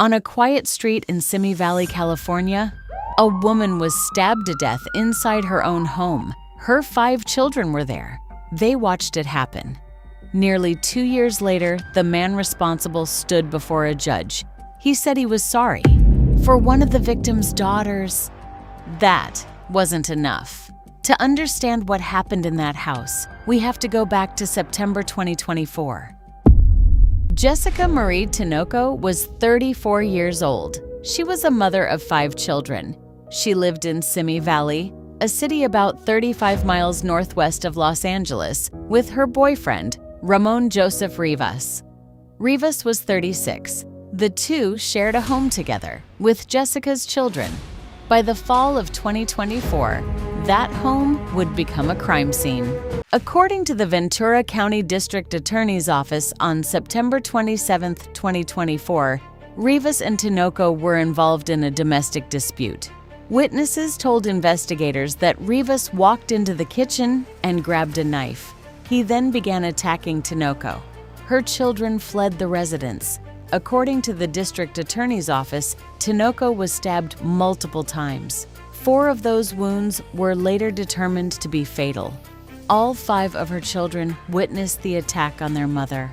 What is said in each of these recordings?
On a quiet street in Simi Valley, California, a woman was stabbed to death inside her own home. Her 5 children were there. They watched it happen. Nearly 2 years later, the man responsible stood before a judge. He said he was sorry for one of the victim's daughters. That wasn't enough. To understand what happened in that house, we have to go back to September 2024. Jessica Marie Tinoco was 34 years old. She was a mother of 5 children. She lived in Simi Valley, a city about 35 miles northwest of Los Angeles, with her boyfriend, Ramon Joseph Rivas. Rivas was 36. The two shared a home together with Jessica's children. By the fall of 2024, that home would become a crime scene. According to the Ventura County District Attorney's Office on September 27, 2024, Rivas and Tinoco were involved in a domestic dispute. Witnesses told investigators that Rivas walked into the kitchen and grabbed a knife. He then began attacking Tinoco. Her children fled the residence. According to the district attorney's office, Tinoco was stabbed multiple times. 4 of those wounds were later determined to be fatal. All 5 of her children witnessed the attack on their mother.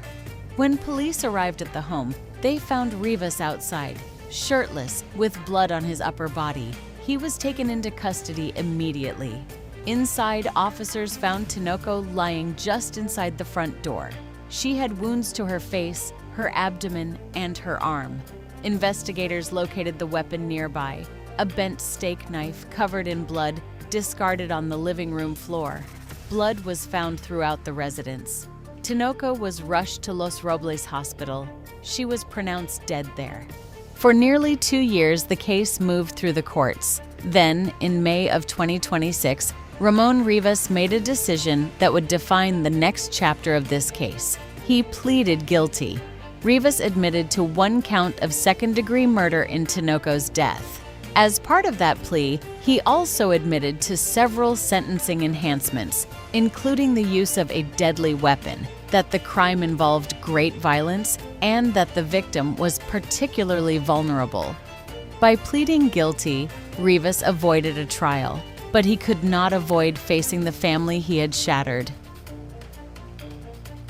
When police arrived at the home, they found Rivas outside, shirtless, with blood on his upper body. He was taken into custody immediately. Inside, officers found Tinoco lying just inside the front door. She had wounds to her face, her abdomen, and her arm. Investigators located the weapon nearby, a bent steak knife covered in blood, discarded on the living room floor. Blood was found throughout the residence. Tinoco was rushed to Los Robles Hospital. She was pronounced dead there. For nearly 2 years, the case moved through the courts. Then, in May of 2026, Ramon Rivas made a decision that would define the next chapter of this case. He pleaded guilty. Rivas admitted to 1 count of second-degree murder in Tinoco's death. As part of that plea, he also admitted to several sentencing enhancements, including the use of a deadly weapon, that the crime involved great violence, and that the victim was particularly vulnerable. By pleading guilty, Rivas avoided a trial, but he could not avoid facing the family he had shattered.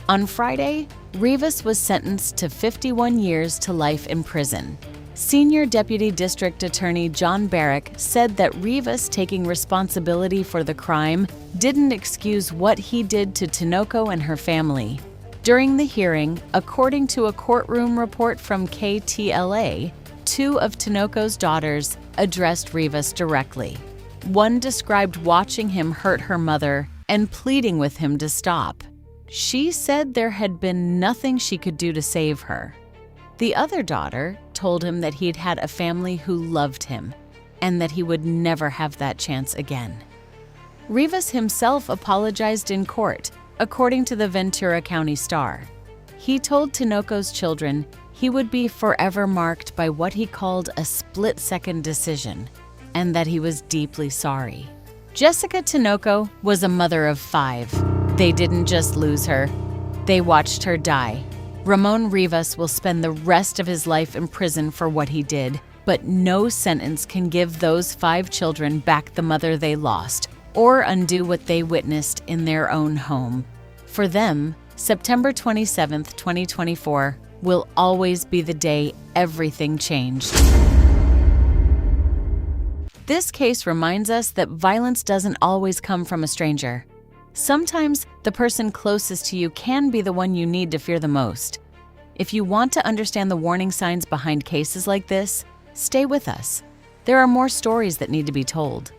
On Friday, Rivas was sentenced to 51 years to life in prison. Senior Deputy District Attorney John Barrick said that Rivas taking responsibility for the crime didn't excuse what he did to Tinoco and her family. During the hearing, according to a courtroom report from KTLA, 2 of Tinoco's daughters addressed Rivas directly. One described watching him hurt her mother and pleading with him to stop. She said there had been nothing she could do to save her. The other daughter told him that he'd had a family who loved him and that he would never have that chance again. Rivas himself apologized in court, according to the Ventura County Star. He told Tinoco's children he would be forever marked by what he called a split-second decision and that he was deeply sorry. Jessica Tinoco was a mother of 5. They didn't just lose her, they watched her die. Ramon Rivas will spend the rest of his life in prison for what he did, but no sentence can give those 5 children back the mother they lost or undo what they witnessed in their own home. For them, September 27, 2024 will always be the day everything changed. This case reminds us that violence doesn't always come from a stranger. Sometimes the person closest to you can be the one you need to fear the most. If you want to understand the warning signs behind cases like this, stay with us. There are more stories that need to be told.